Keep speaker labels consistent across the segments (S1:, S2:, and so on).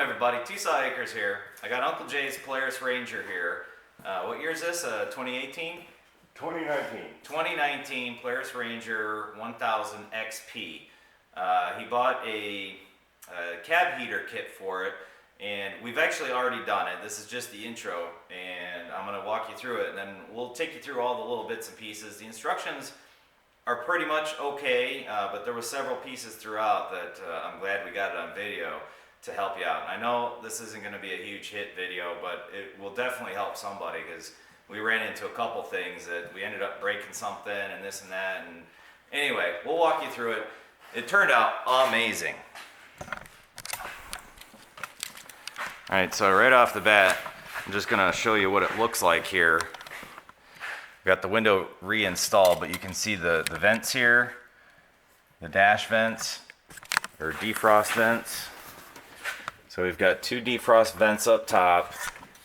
S1: everybody? T-Saw Acres here. I got Uncle Jay's Polaris Ranger here. What year is this? 2018?
S2: 2019.
S1: 2019 Polaris Ranger 1000 XP. He bought a cab heater kit for it, and we've actually already done it. This is just the intro, and I'm going to walk you through it, and then we'll take you through all the little bits and pieces. The instructions are pretty much okay, but there were several pieces throughout that I'm glad we got it on video to help you out. And I know this isn't going to be a huge hit video, but it will definitely help somebody, because we ran into a couple things that we ended up breaking something and this and that. And anyway, we'll walk you through it. It turned out amazing. All right, so right off the bat, I'm just going to show you what it looks like here. We got the window reinstalled, but you can see the vents here, the dash vents, or defrost vents. So we've got two defrost vents up top,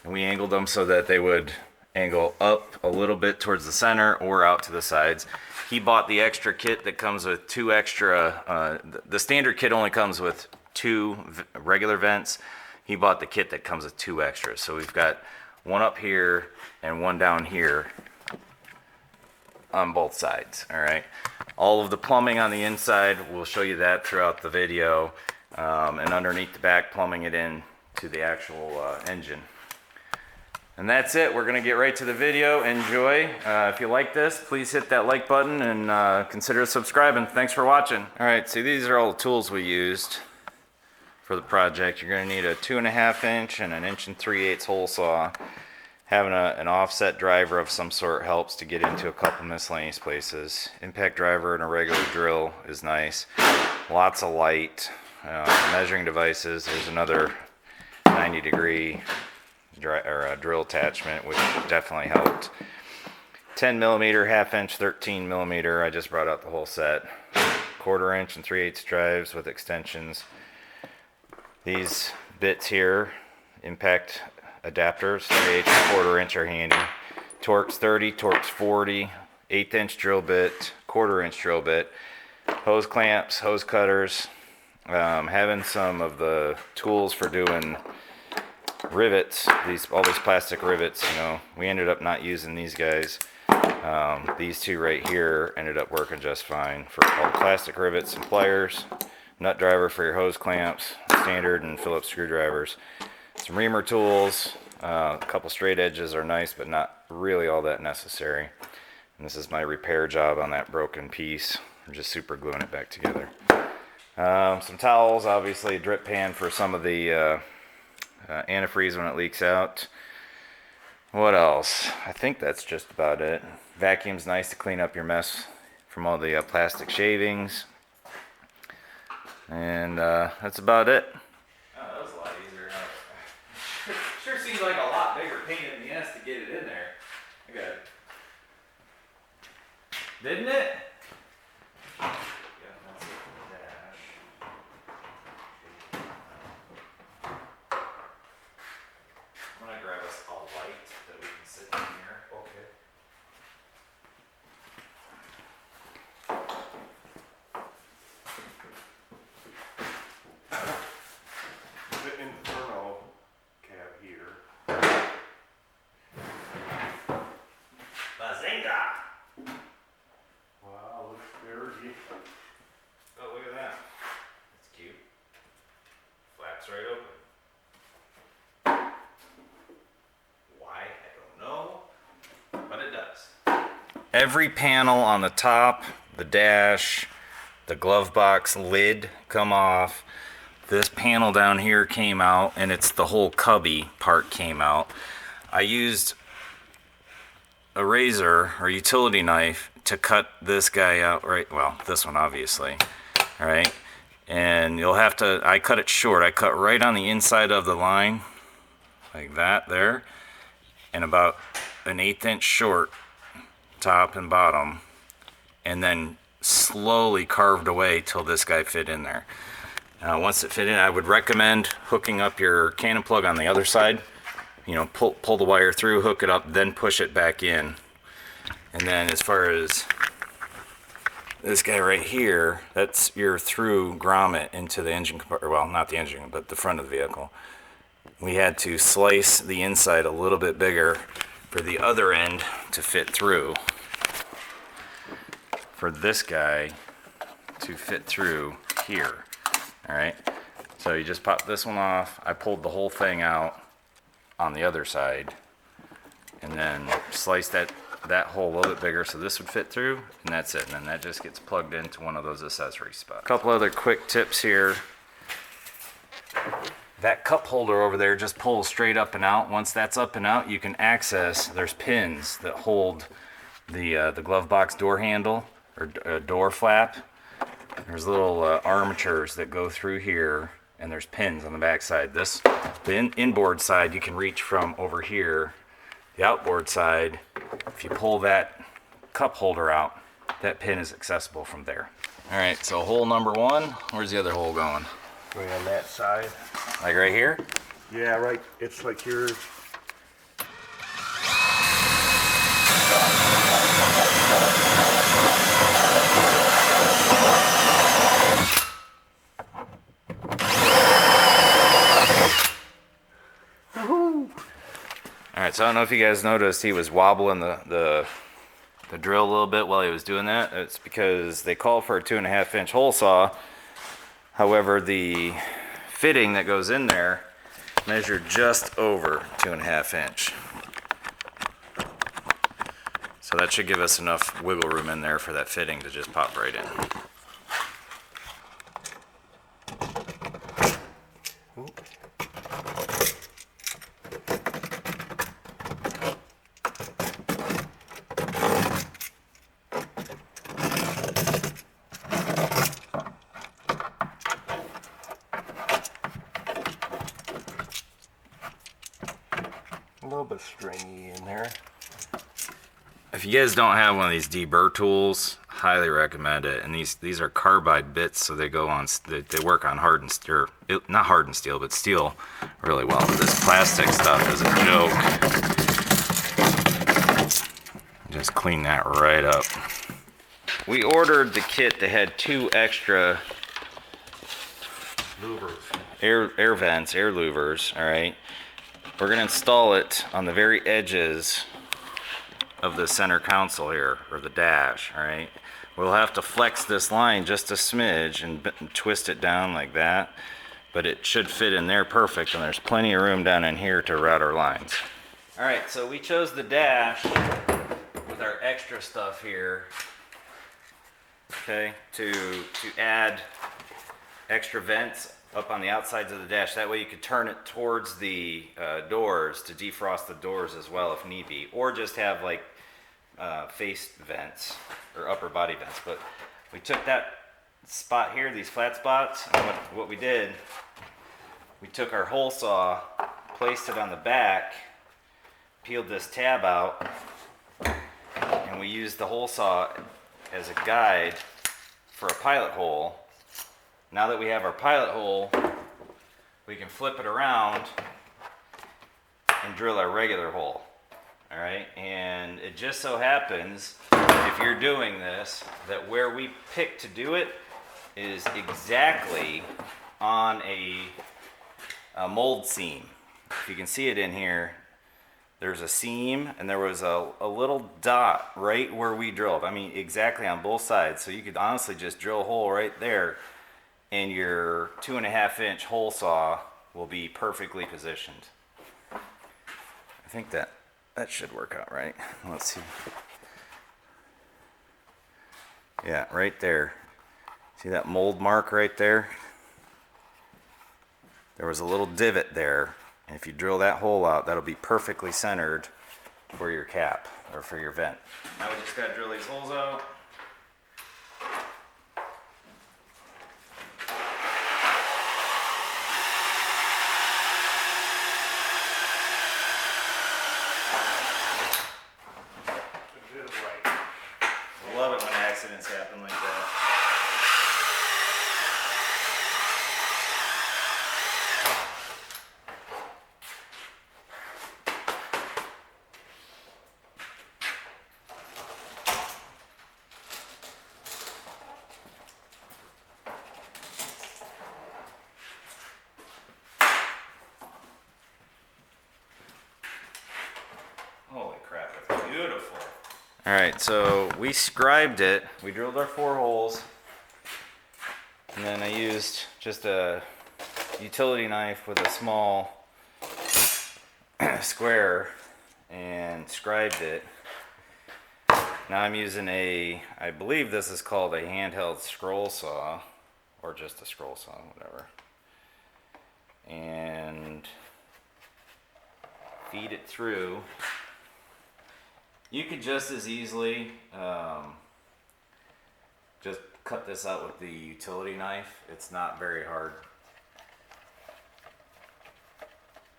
S1: and we angled them so that they would angle up a little bit towards the center or out to the sides. He bought the extra kit that comes with two extra, the standard kit only comes with two regular vents. He bought the kit that comes with two extras. So we've got one up here and one down here on both sides. All right, all of the plumbing on the inside, we'll show you that throughout the video, and underneath the back, plumbing it in to the actual engine. And that's it. We're gonna get right to the video. Enjoy. If you like this, please hit that like button and consider subscribing. Thanks for watching. All right, so these are all the tools we used for the project. You're gonna need a 2.5 inch and an 1 3/8 inch hole saw. Having an offset driver of some sort helps to get into a couple miscellaneous places. Impact driver and a regular drill is nice. Lots of light. Measuring devices. There's another 90-degree drill attachment, which definitely helped. 10mm, 1/2 inch, 13mm. I just brought out the whole set. 1/4 inch and 3/8 drives with extensions. These bits here, impact adapters, 3/8, 1/4 inch are handy. Torx 30, Torx 40, 1/8 inch drill bit, 1/4 inch drill bit, hose clamps, hose cutters. Having some of the tools for doing rivets, all these plastic rivets, you know, we ended up not using these guys. These two right here ended up working just fine for all the plastic rivets and pliers. Nut driver for your hose clamps, standard and Phillips screwdrivers. Some reamer tools, a couple straight edges are nice, but not really all that necessary. And this is my repair job on that broken piece. I'm just super gluing it back together. Some towels, obviously a drip pan for some of the antifreeze when it leaks out. What else? I think that's just about it. Vacuum's nice to clean up your mess from all the plastic shavings. And that's about it. Oh, that was a lot easier. Sure seems like a lot bigger pain in the ass to get it in there. I got it. Didn't it? Yeah, that's it for the dash. I'm gonna grab us a light that we can sit in here. Okay.
S2: The Inferno cab heater.
S1: Bazinga!
S2: Wow, looks dirty.
S1: Oh, look at that. That's cute. Flaps right open. Why? I don't know. But it does. Every panel on the top, the dash, the glove box lid come off. This panel down here came out, and it's the whole cubby part came out. I used a razor or utility knife to cut this guy out, right? Well, this one obviously, all right? And you'll have to, I cut it short. I cut right on the inside of the line, like that there, and about an 1/8 inch short, top and bottom, and then slowly carved away till this guy fit in there. Once it fit in, I would recommend hooking up your cannon plug on the other side. You know, pull the wire through, hook it up, then push it back in. And then as far as this guy right here, that's your through grommet into the engine compartment. Well, not the engine, but the front of the vehicle. We had to slice the inside a little bit bigger for the other end to fit through. For this guy to fit through here. All right. So you just pop this one off. I pulled the whole thing out on the other side, and then sliced that hole a little bit bigger so this would fit through, and that's it. And then that just gets plugged into one of those accessory spots. A couple other quick tips here. That cup holder over there just pulls straight up and out. Once that's up and out, you can access, there's pins that hold the glove box door handle or door flap. There's little armatures that go through here, and there's pins on the back side. The inboard side, you can reach from over here. The outboard side, if you pull that cup holder out, that pin is accessible from there. All right, so hole number one, where's the other hole going?
S2: Right on that side.
S1: Like right here?
S2: Yeah, right. It's like here.
S1: All right, so I don't know if you guys noticed he was wobbling the drill a little bit while he was doing that. It's because they call for a 2.5 inch hole saw. However, the fitting that goes in there measured just over 2.5 inch. So that should give us enough wiggle room in there for that fitting to just pop right in.
S2: A little bit stringy in there.
S1: If you guys don't have one of these deburr tools, highly recommend it. And these are carbide bits, so they go on. They work on hardened steel, not hardened steel, but steel really well. But this plastic stuff is a joke. Just clean that right up. We ordered the kit that had 2 extra
S2: Louvers.
S1: air vents, air louvers. All right, we're gonna install it on the very edges of the center console here, or the dash. All right, we'll have to flex this line just a smidge and twist it down like that, but it should fit in there perfect, and there's plenty of room down in here to route our lines. All right, so we chose the dash with our extra stuff here, okay, to add extra vents up on the outsides of the dash. That way you could turn it towards the doors to defrost the doors as well if need be, or just have like face vents or upper body vents. But we took that spot here, these flat spots, and what we did, we took our hole saw, placed it on the back, peeled this tab out, and we used the hole saw as a guide for a pilot hole. Now that we have our pilot hole, we can flip it around and drill our regular hole. All right, and it just so happens, if you're doing this, that where we picked to do it is exactly on a mold seam. If you can see it in here, there's a seam, and there was a little dot right where we drilled. I mean, exactly on both sides. So you could honestly just drill a hole right there, and your 2.5 inch hole saw will be perfectly positioned. I think that should work out right. Let's see. Yeah, right there. See that mold mark right there? There was a little divot there, and if you drill that hole out, that'll be perfectly centered for your cap or for your vent. Now we just gotta drill these holes out. Love it when accidents happen like that. Beautiful. All right, so we scribed it. We drilled our 4 holes. And then I used just a utility knife with a small square and scribed it. Now I'm using I believe this is called a handheld scroll saw, or just a scroll saw, whatever. And feed it through. You could just as easily just cut this out with the utility knife. It's not very hard.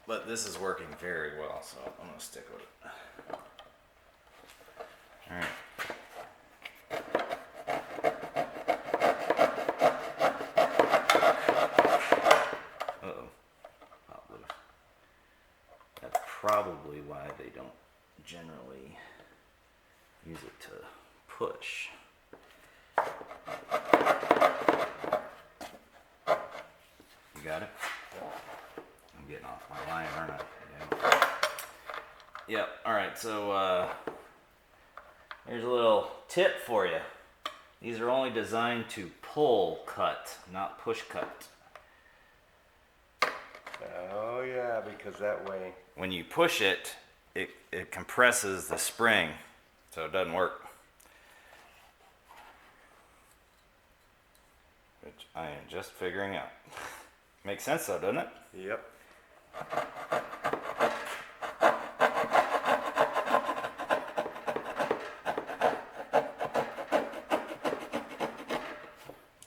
S1: But this is working very well, so I'm going to stick with it. Alright. Uh-oh. Pop loose. That's probably why they don't generally use it to push. You got it? I'm getting off my line, aren't I? Yeah. Yep. Alright, so here's a little tip for you. These are only designed to pull cut, not push cut.
S2: Oh yeah, because that way.
S1: When you push it, it compresses the spring, so it doesn't work. Which I am just figuring out. Makes sense though, doesn't it?
S2: Yep.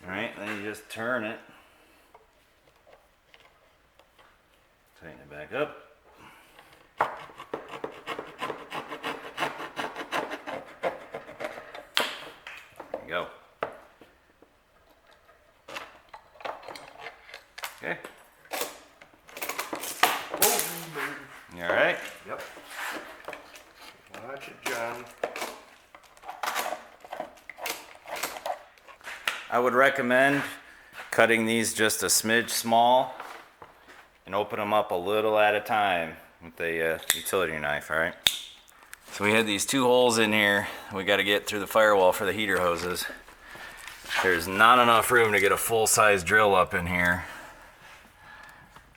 S1: Alright, then you just turn it. Tighten it back up. There you go. Okay. You alright?
S2: Yep. Watch it, John.
S1: I would recommend cutting these just a smidge small and open them up a little at a time with a utility knife, alright? So we had these 2 holes in here. We got to get through the firewall for the heater hoses. There's not enough room to get a full-size drill up in here.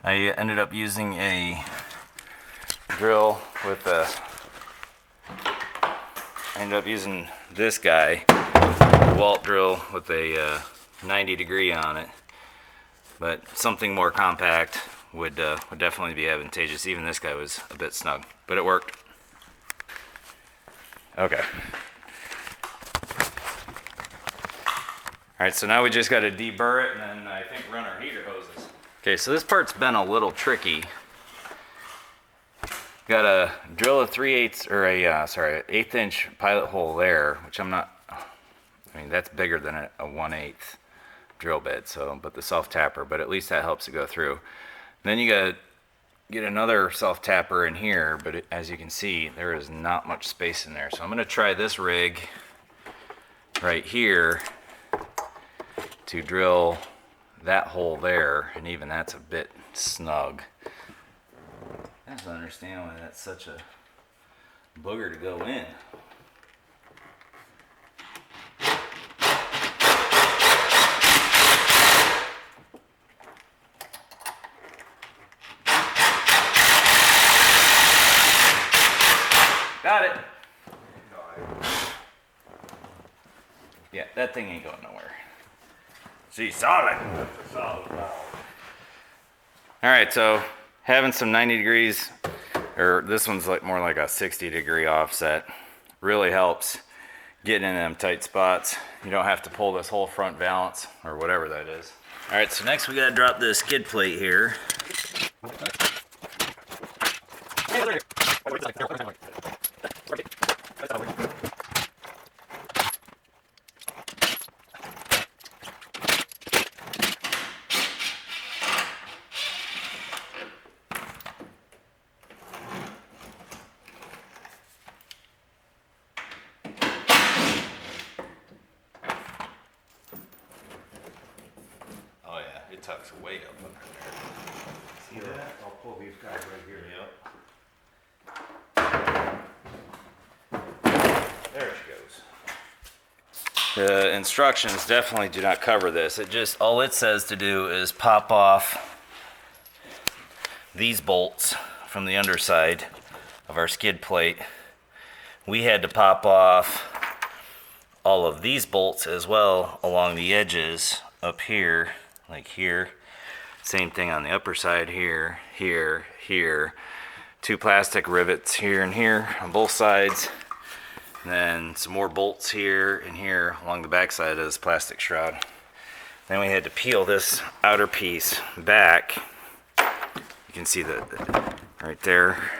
S1: I ended up using a drill with this guy, Walt drill with a 90 degree on it, but something more compact would definitely be advantageous. Even this guy was a bit snug, but it worked. Okay. Alright, so now we just got to deburr it and then I think run our heater hoses. Okay, so this part's been a little tricky. Got to drill a 3/8 or a 1/8 inch pilot hole there, which that's bigger than a 1/8 drill bit, so, but the self tapper, but at least that helps it go through. Then you got to get another self tapper in here, but as you can see, there is not much space in there. So I'm going to try this rig right here to drill that hole there, and even that's a bit snug. I don't understand why that's such a booger to go in. Got it. Yeah, that thing ain't going nowhere. See, solid.
S2: That's a solid valve.
S1: All right, so having some 90 degrees, or this one's more like a 60 degree offset, really helps getting in them tight spots. You don't have to pull this whole front valance or whatever that is. All right, so next we gotta drop this skid plate here. Oh yeah, it tucks way up under there.
S2: See that? I'll pull these guys right here.
S1: Yep. There she goes. The instructions definitely do not cover this. All it says to do is pop off these bolts from the underside of our skid plate. We had to pop off all of these bolts as well along the edges up here, like here. Same thing on the upper side here, here, here. 2 plastic rivets here and here on both sides. And then some more bolts here and here along the back side of this plastic shroud. Then we had to peel this outer piece back. You can see that right there.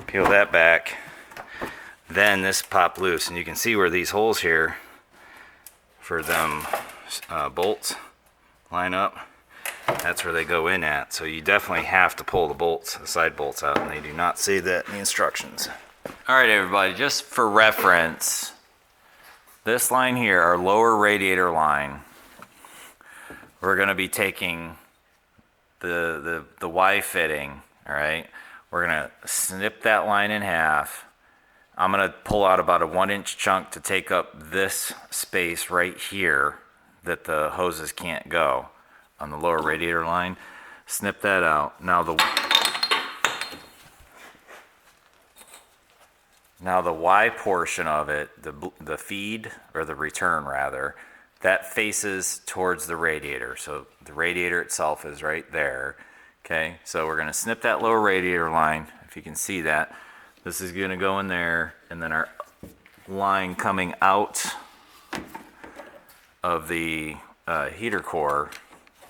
S1: Peel that back. Then this popped loose, and you can see where these holes here for them bolts line up. That's where they go in at. So you definitely have to pull the bolts, the side bolts out, and they do not say that in the instructions. All right, everybody, just for reference, this line here, our lower radiator line, we're going to be taking the Y fitting, all right? We're going to snip that line in half. I'm going to pull out about a 1-inch chunk to take up this space right here that the hoses can't go on the lower radiator line. Snip that out. Now the Y portion of it, the feed, or the return rather, that faces towards the radiator. So the radiator itself is right there. Okay, so we're gonna snip that lower radiator line, if you can see that. This is gonna go in there, and then our line coming out of the heater core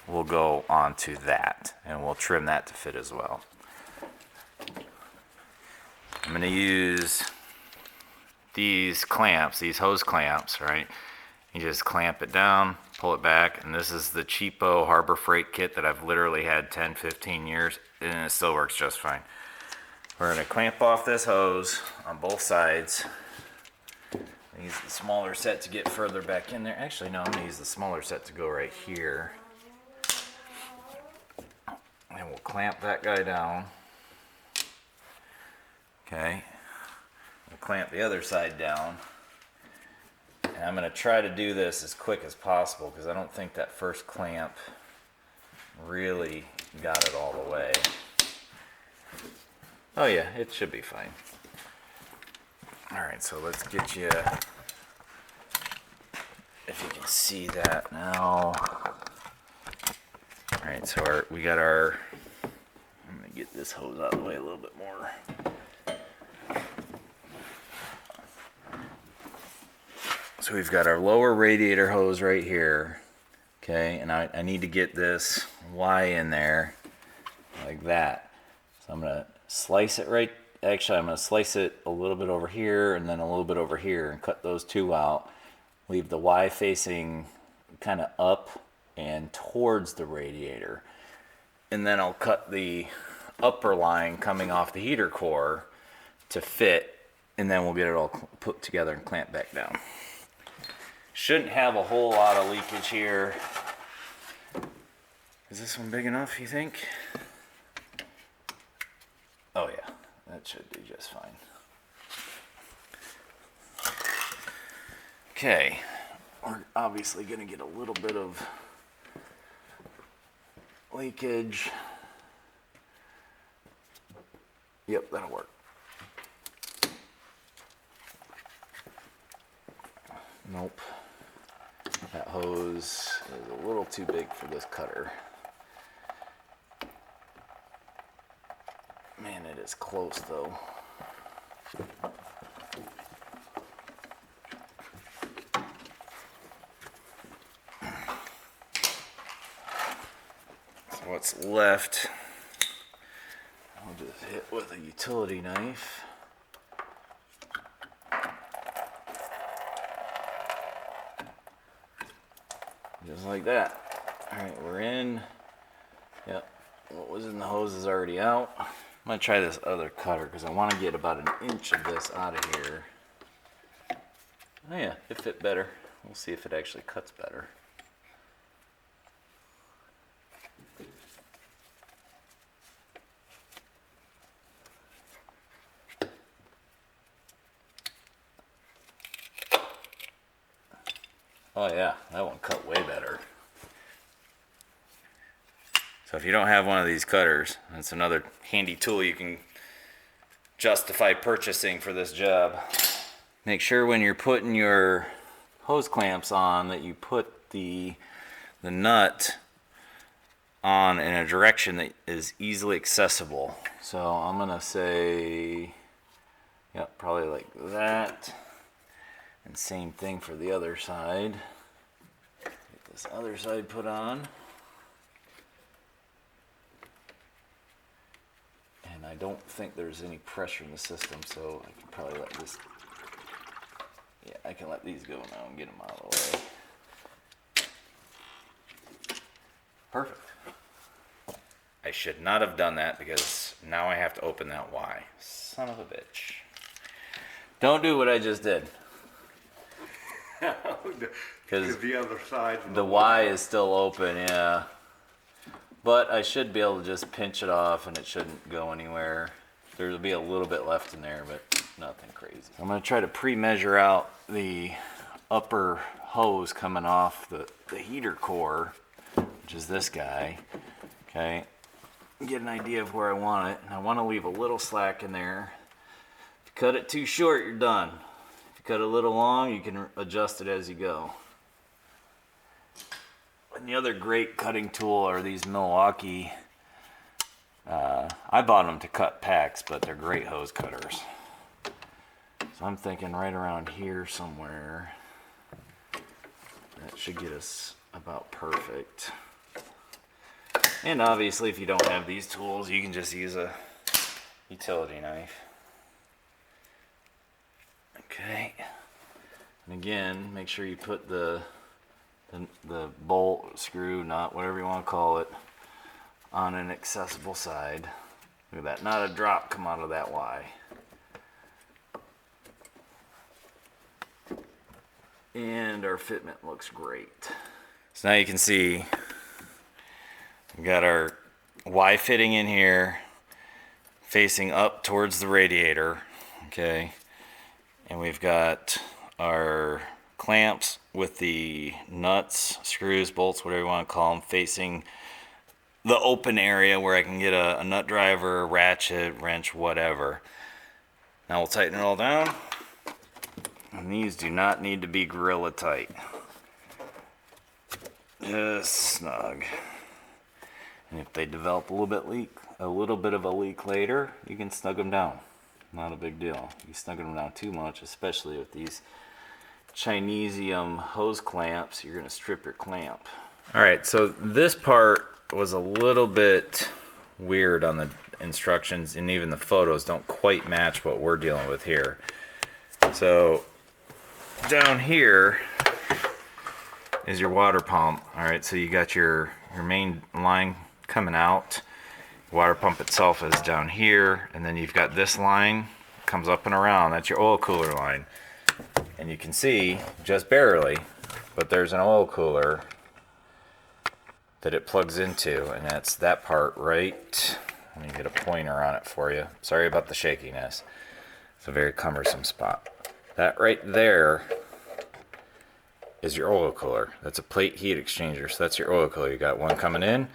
S1: will go onto that, and we'll trim that to fit as well. I'm gonna use these clamps, these hose clamps, right? You just clamp it down, pull it back, and this is the cheapo Harbor Freight kit that I've literally had 10, 15 years, and it still works just fine. We're gonna clamp off this hose on both sides. Use the smaller set to get further back in there. Actually, no, I'm gonna use the smaller set to go right here. And we'll clamp that guy down. Okay. We'll clamp the other side down. And I'm going to try to do this as quick as possible because I don't think that first clamp really got it all the way. Oh yeah, it should be fine. Alright, so let's get you, if you can see that now. Alright, so we got our, I'm going to get this hose out of the way a little bit more. So we've got our lower radiator hose right here, okay, and I need to get this Y in there like that. So I'm going to slice it right, actually I'm going to slice it a little bit over here and then a little bit over here and cut those two out. Leave the Y facing kind of up and towards the radiator. And then I'll cut the upper line coming off the heater core to fit, and then we'll get it all put together and clamp back down. Shouldn't have a whole lot of leakage here. Is this one big enough, you think? Oh yeah, that should do just fine. Okay, we're obviously gonna get a little bit of leakage. Yep, that'll work. Nope. That hose is a little too big for this cutter. Man, it is close though. So what's left, I'll just hit with a utility knife. Just like that. Alright, we're in. Yep, what was in the hose is already out. I'm going to try this other cutter because I want to get about an inch of this out of here. Oh yeah, it fit better. We'll see if it actually cuts better. Oh yeah, that one cut way better. So if you don't have one of these cutters, that's another handy tool you can justify purchasing for this job. Make sure when you're putting your hose clamps on that you put the nut on in a direction that is easily accessible. So I'm gonna say, yep, probably like that. And same thing for the other side. Get this other side put on. And I don't think there's any pressure in the system, so I can probably let this, yeah, I can let these go now and get them out of the way. Perfect. I should not have done that because now I have to open that Y. Son of a bitch. Don't do what I just did. Because
S2: the other side.
S1: the Y is still open, yeah. But I should be able to just pinch it off and it shouldn't go anywhere. There'll be a little bit left in there, but nothing crazy. I'm gonna try to pre-measure out the upper hose coming off the heater core, which is this guy, okay? Get an idea of where I want it. And I wanna leave a little slack in there. If you cut it too short, you're done. If you cut it a little long, you can adjust it as you go. And the other great cutting tool are these Milwaukee. I bought them to cut packs, but they're great hose cutters. So I'm thinking right around here somewhere. That should get us about perfect. And obviously, if you don't have these tools, you can just use a utility knife. Okay. And again, make sure you put the bolt, screw, nut, whatever you want to call it, on an accessible side. Look at that, not a drop come out of that Y. And our fitment looks great. So now you can see we got our Y fitting in here, facing up towards the radiator, okay? And we've got our clamps with the nuts, screws, bolts, whatever you want to call them, facing the open area where I can get a nut driver, ratchet, wrench, whatever. Now we'll tighten it all down. And these do not need to be gorilla tight. Just snug. And if they develop a little bit of a leak later, you can snug them down. Not a big deal. You snug them down too much, especially with these Chinesium hose clamps, you're going to strip your clamp. All right, so this part was a little bit weird on the instructions, and even the photos don't quite match what we're dealing with here. So down here is your water pump. All right, so you got your main line coming out. The water pump itself is down here, and then you've got this line comes up and around. That's your oil cooler line. And you can see, just barely, but there's an oil cooler that it plugs into, and that's that part right. Let me get a pointer on it for you. Sorry about the shakiness. It's a very cumbersome spot. That right there is your oil cooler. That's a plate heat exchanger, so that's your oil cooler. You got one coming in,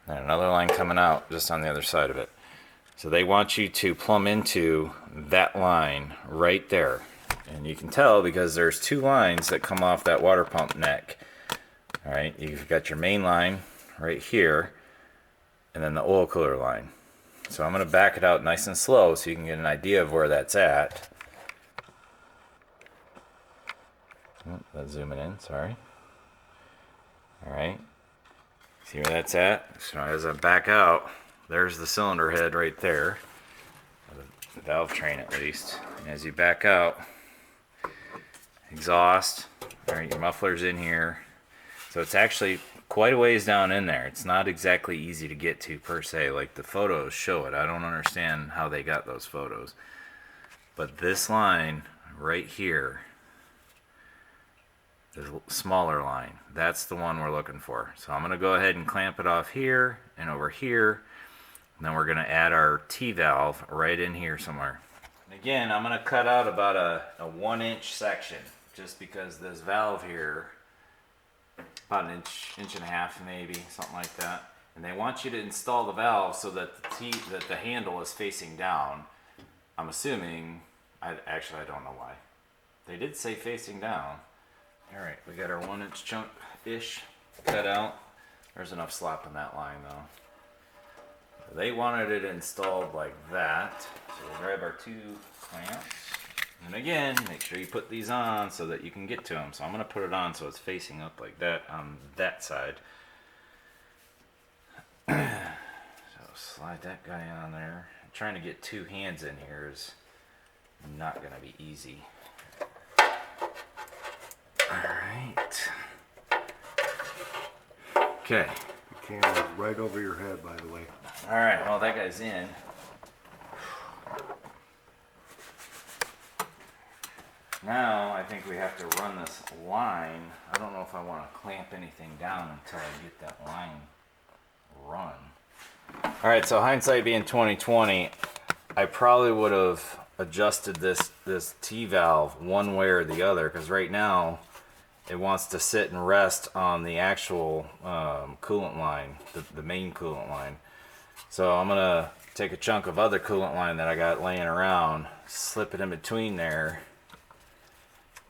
S1: and another line coming out just on the other side of it. So they want you to plumb into that line right there. And you can tell because there's two lines that come off that water pump neck. All right, you've got your main line right here, and then the oil cooler line. So I'm going to back it out nice and slow so you can get an idea of where that's at. Oh, that's zooming in, sorry. All right, see where that's at? So as I back out, there's the cylinder head right there, the valve train at least. And as you back out, exhaust, all right, your muffler's in here. So it's actually quite a ways down in there. It's not exactly easy to get to per se, like the photos show it. I don't understand how they got those photos. But this line right here, the smaller line, that's the one we're looking for. So I'm gonna go ahead and clamp it off here and over here. And then we're gonna add our T-valve right in here somewhere. And again, I'm gonna cut out about a 1-inch section, just because this valve here about an inch and a half maybe, something like that. And they want you to install the valve so that that the handle is facing down. I'm assuming, I don't know why. They did say facing down. All right, we got our 1 inch chunk-ish cut out. There's enough slop in that line though. They wanted it installed like that. So we'll grab our 2 clamps. And again, make sure you put these on so that you can get to them. So I'm going to put it on so it's facing up like that on that side. So slide that guy on there. Trying to get 2 hands in here is not going to be easy. Alright. Okay.
S2: The camera's right over your head, by the way.
S1: Alright, well that guy's in. Now I think we have to run this line. I don't know if I want to clamp anything down until I get that line run. Alright, so hindsight being 2020, I probably would have adjusted this T-valve one way or the other, because right now it wants to sit and rest on the actual coolant line, the main coolant line. So I'm going to take a chunk of other coolant line that I got laying around, slip it in between there,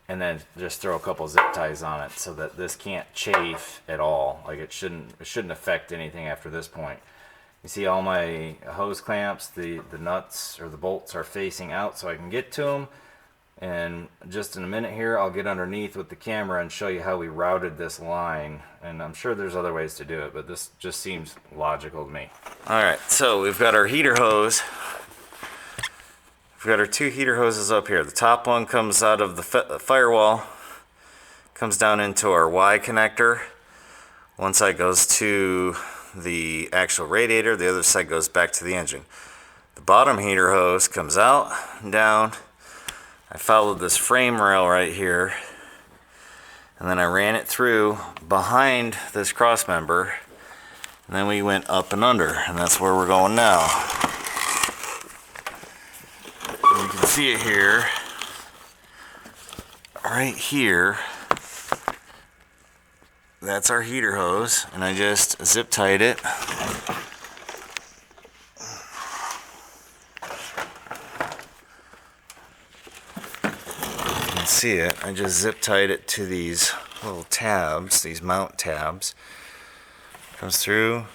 S1: and then just throw a couple zip ties on it so that this can't chafe at all. Like it shouldn't affect anything after this point. You see all my hose clamps, the nuts or the bolts are facing out so I can get to them. And just in a minute here, I'll get underneath with the camera and show you how we routed this line. And I'm sure there's other ways to do it, but this just seems logical to me. All right, so we've got our heater hose. We've got our 2 heater hoses up here. The top one comes out of the firewall, comes down into our Y connector. One side goes to the actual radiator, the other side goes back to the engine. The bottom heater hose comes out and down. I followed this frame rail right here, and then I ran it through behind this cross member, and then we went up and under, and that's where we're going now. You can see it here, right here. That's our heater hose, and I just zip tied it. You can see it. I just zip tied it to these little tabs, these mount tabs. Comes through,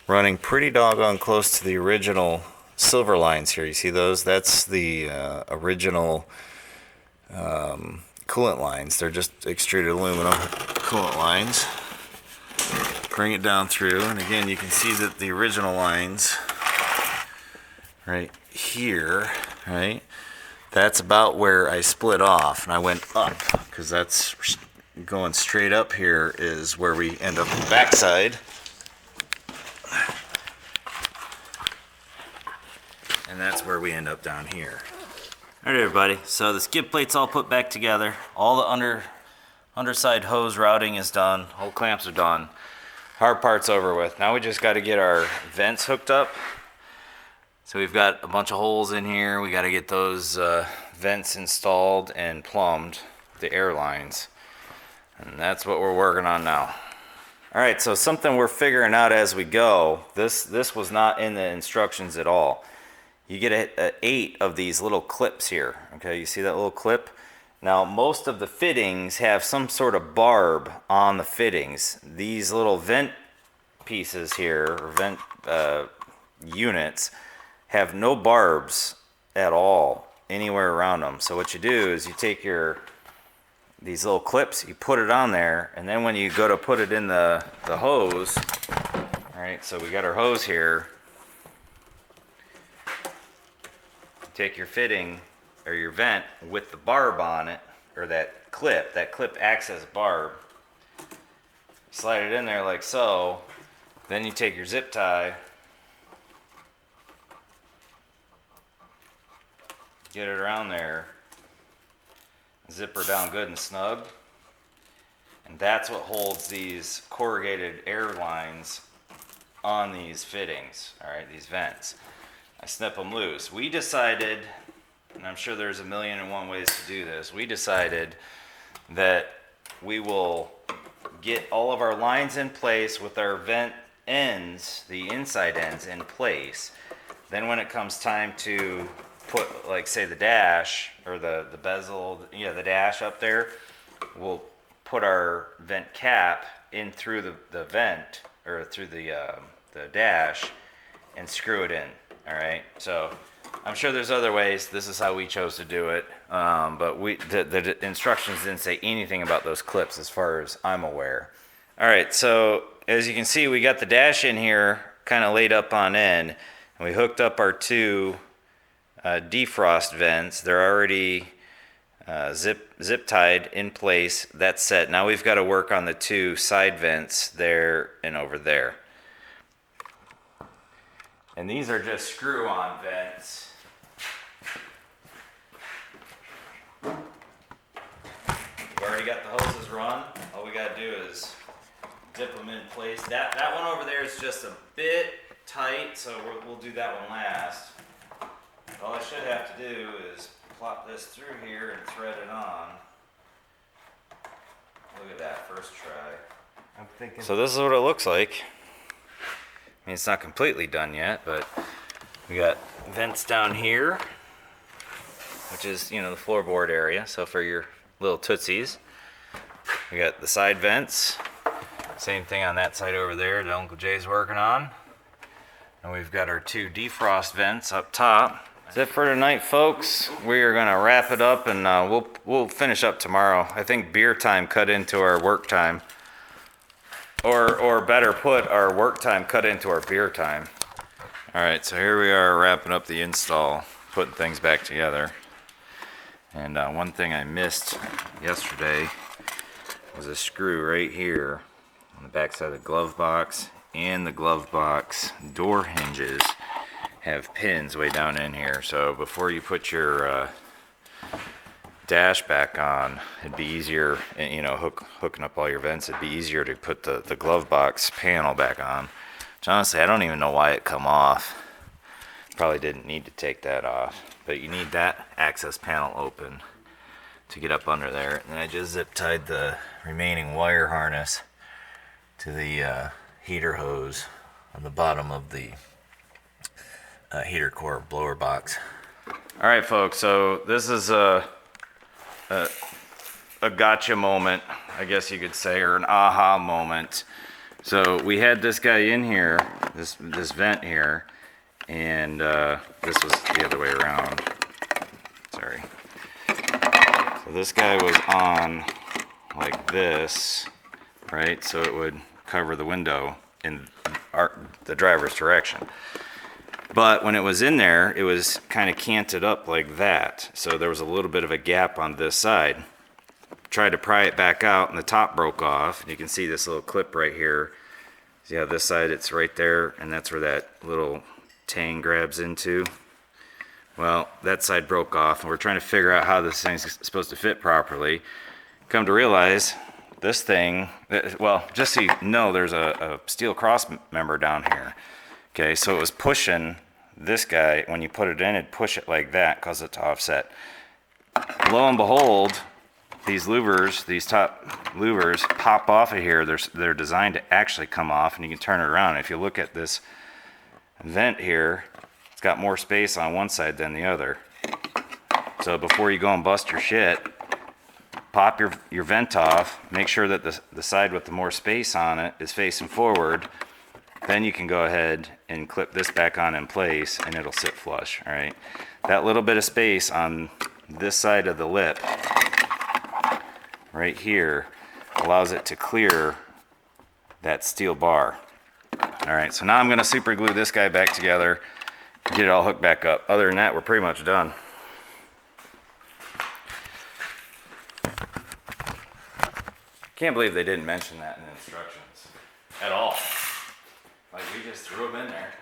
S1: running pretty doggone close to the original silver lines here. You see those? That's the original coolant lines. They're just extruded aluminum coolant lines. Bring it down through, and again you can see that the original lines right here, right, that's about where I split off, and I went up because that's going straight up here is where we end up on the backside. And that's where we end up down here. Alright everybody, so the skid plate's all put back together. All the underside hose routing is done. Whole clamps are done. Hard part's over with. Now we just got to get our vents hooked up. So we've got a bunch of holes in here. We got to get those vents installed and plumbed, the air lines. And that's what we're working on now. Alright, so something we're figuring out as we go. This was not in the instructions at all. You get 8 of these little clips here. Okay, you see that little clip? Now, most of the fittings have some sort of barb on the fittings. These little vent pieces here, or vent units, have no barbs at all anywhere around them. So what you do is you take these little clips, you put it on there, and then when you go to put it in the hose, all right, so we got our hose here. Take your fitting or your vent with the barb on it, or that clip acts as a barb. Slide it in there like so. Then you take your zip tie, get it around there, zip her down good and snug, and that's what holds these corrugated air lines on these fittings, all right, these vents. I snip them loose. We decided, and I'm sure there's 1,000,001 ways to do this, we decided that we will get all of our lines in place with our vent ends, the inside ends in place. Then when it comes time to put, like, say the dash or the bezel, the dash up there, we'll put our vent cap in through the vent or through the dash and screw it in. All right, so I'm sure there's other ways. This is how we chose to do it, but the instructions didn't say anything about those clips as far as I'm aware. All right, so as you can see, we got the dash in here kind of laid up on end, and we hooked up our two defrost vents. They're already zip tied in place. That's set. Now we've got to work on the two side vents there and over there. And these are just screw-on vents. We've already got the hoses run. All we got to do is dip them in place. That one over there is just a bit tight, so we'll do that one last. All I should have to do is plop this through here and thread it on. Look at that, first try.
S2: I'm thinking.
S1: So this is what it looks like. I mean, it's not completely done yet, but we got vents down here, which is, the floorboard area, so for your little tootsies. We got the side vents, same thing on that side over there that Uncle Jay's working on. And we've got our two defrost vents up top. That's it for tonight, folks. We are gonna wrap it up, and we'll finish up tomorrow. I think beer time cut into our work time. Or better put, our work time cut into our beer time. All right, so here we are wrapping up the install, putting things back together. And one thing I missed yesterday was a screw right here on the back side of the glove box, and the glove box door hinges have pins way down in here. So before you put your dash back on, it'd be easier, hooking up all your vents, it'd be easier to put the glove box panel back on. Which honestly, I don't even know why it come off. Probably didn't need to take that off, but you need that access panel open to get up under there. And then I just zip tied the remaining wire harness to the heater hose on the bottom of the heater core blower box. All right, folks, so this is a gotcha moment, I guess you could say, or an aha moment. So we had this guy in here, this vent here, and this was the other way around. Sorry. So this guy was on like this, right? So it would cover the window in the driver's direction. But when it was in there, it was kind of canted up like that. So there was a little bit of a gap on this side. Tried to pry it back out, and the top broke off. You can see this little clip right here. See how this side, it's right there, and that's where that little tang grabs into. Well, that side broke off, and we're trying to figure out how this thing's supposed to fit properly. Come to realize, this thing, well, just so you know, there's a steel cross member down here. Okay, so it was pushing this guy. When you put it in, it'd push it like that, cause it to offset. Lo and behold, these louvers, these top louvers, pop off of here. They're designed to actually come off, and you can turn it around. If you look at this vent here, it's got more space on one side than the other. So before you go and bust your shit, pop your vent off, make sure that the side with the more space on it is facing forward. Then you can go ahead and clip this back on in place, and it'll sit flush, all right? That little bit of space on this side of the lip right here allows it to clear that steel bar. All right, so now I'm gonna super glue this guy back together, get it all hooked back up. Other than that, we're pretty much done. Can't believe they didn't mention that in the instructions at all. Like, we just threw them in there.